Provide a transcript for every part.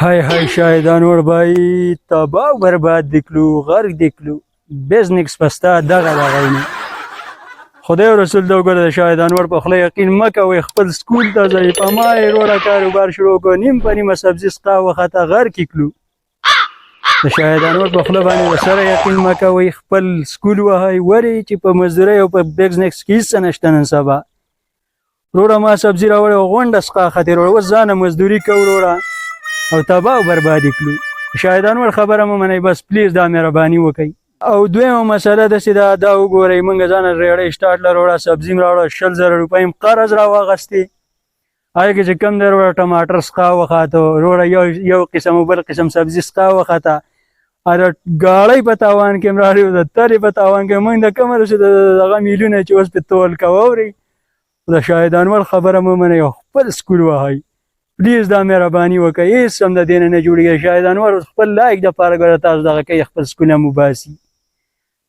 های های شاید انور بھائی تباہ و برباد دکلو غرق دکلو بزنکس پستا دغه اینو خدای او رسول ته وګوره د شاهد انور په خوله یقین مه کوئ خپل سکول ته ځئ په ما یې وروره کاروبار شروع کړو نیم په نیمه سبزي سقا وخته غر کې کړو د شاهد انور په خوله باندې ورسره یقین مه کوئ خپل سکول وهئ ولې چې په مزدورۍ او په بزنس کې هېڅ څه نشته نن سبا وروره ما سبزي راوړې وه غونډه سقا ختې وروره اوس ځانه مزدوري کوو وروره او تباه او بربادي کړو شاهد انور خبره مه منئ بس پلیز دا مهرباني وکئ او دویمه مسله داسې ده دا وګورئ موږ ځانه ریړۍ سټاټ له وروړه سبزي م راوړه 20,000 روپۍ م قرض راواغستې هغې کې چې کوم دی وروړه ټماټر سقا وخاته وروړه یو قسم او بل قسم سبزي سقا وخته د ګاړۍ په تاوان کې م راغلي وو د تلې په تاوان کې موږ د کومه رسو دغه میلونه چې اوس پې تول کوه اورئ د شاهد انور خبره مه منئ او خپل سکول وهئ پلیز دا مهرباني وکړئ هېڅ هم د دې نه جوړېږي شاهد انور خپل لایق دپاره ګوره تاسو دغه کوئ خپل سکول هم وباسي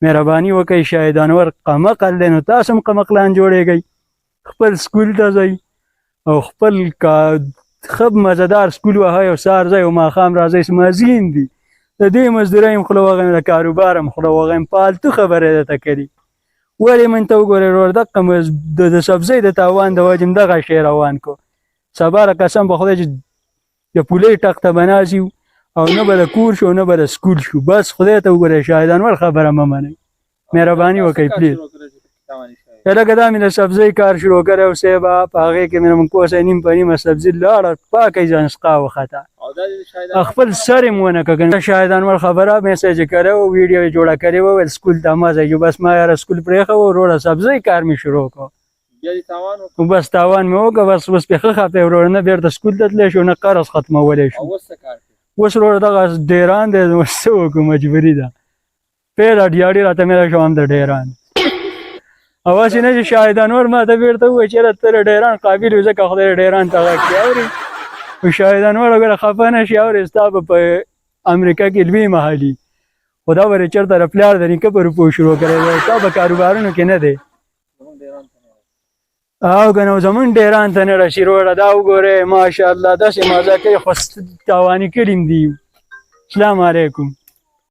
مهرباني وکړئ شاهد انور قمقل دی نو تاسو هم قمقلان جوړېږئ خپل سکول ته ځئ او خپل ښه مزهدار سکول وهئ او سهار ځئ او ماښام راځئ مازین دي د دې مزدورۍ هم خوله وغیم د کاروبار هم خوله وغیم فالتو خبرې درته کړي ولې من ته وګورئ ورور دقه د سبزۍ د تاوان د وجې م دغه شی روان کو سبا را قسم په خدای چې د پولۍ ټق ته به ناست یو او نه به د کور شو نه به د سکول شو بس خدای ته وګورئ شاهد انور خبره مه منئ مهرباني وکړئ پلیز لکه دا مې د سبزۍ کار شروع کړی او صاحبه په هغې کې مې کوسه نیم په نیمه سبزي لاړه پاکه ځان سقا وخته خپل سر یې م ونه کړ شاهد انور خبره میسج یې کړی و ویډیو یې جوړه کړې وه ویل سکول ته مه ځئ بس ما یاره سکول پرېښه و وروړه سبزۍ کار مې شروع کړ بس تاوان مې وکړه بس اوس پې ښه خفه وروړه نه بېرته سکول ته تللی شو نه قرض ختمولی شو اوس وروړه دغه ډیران دی اوس څه وکړو مجبوري ده پیله ډیاړي راته میله شو هم د ډیران او هسې نه چې شاهد انور ما ته بېرته ووایي چېرې ته د ډیران قابل یو ځکه خدای ډیران ته غږ کړي اورې خو شاهد انور وګوره خفه نه شي اورې ستا به په امریکا کې لوی محلي خو دا به چېرته د پلار د نیکه په روپو شروع کړی دی ستا په کاروبارونو کې نه دی او که نو زمونږ ډیران ته نه رسي وروړه دا وګورئ ماشاءالله داسې مزه کوي خو تاواني کړي م دي السلام علیکم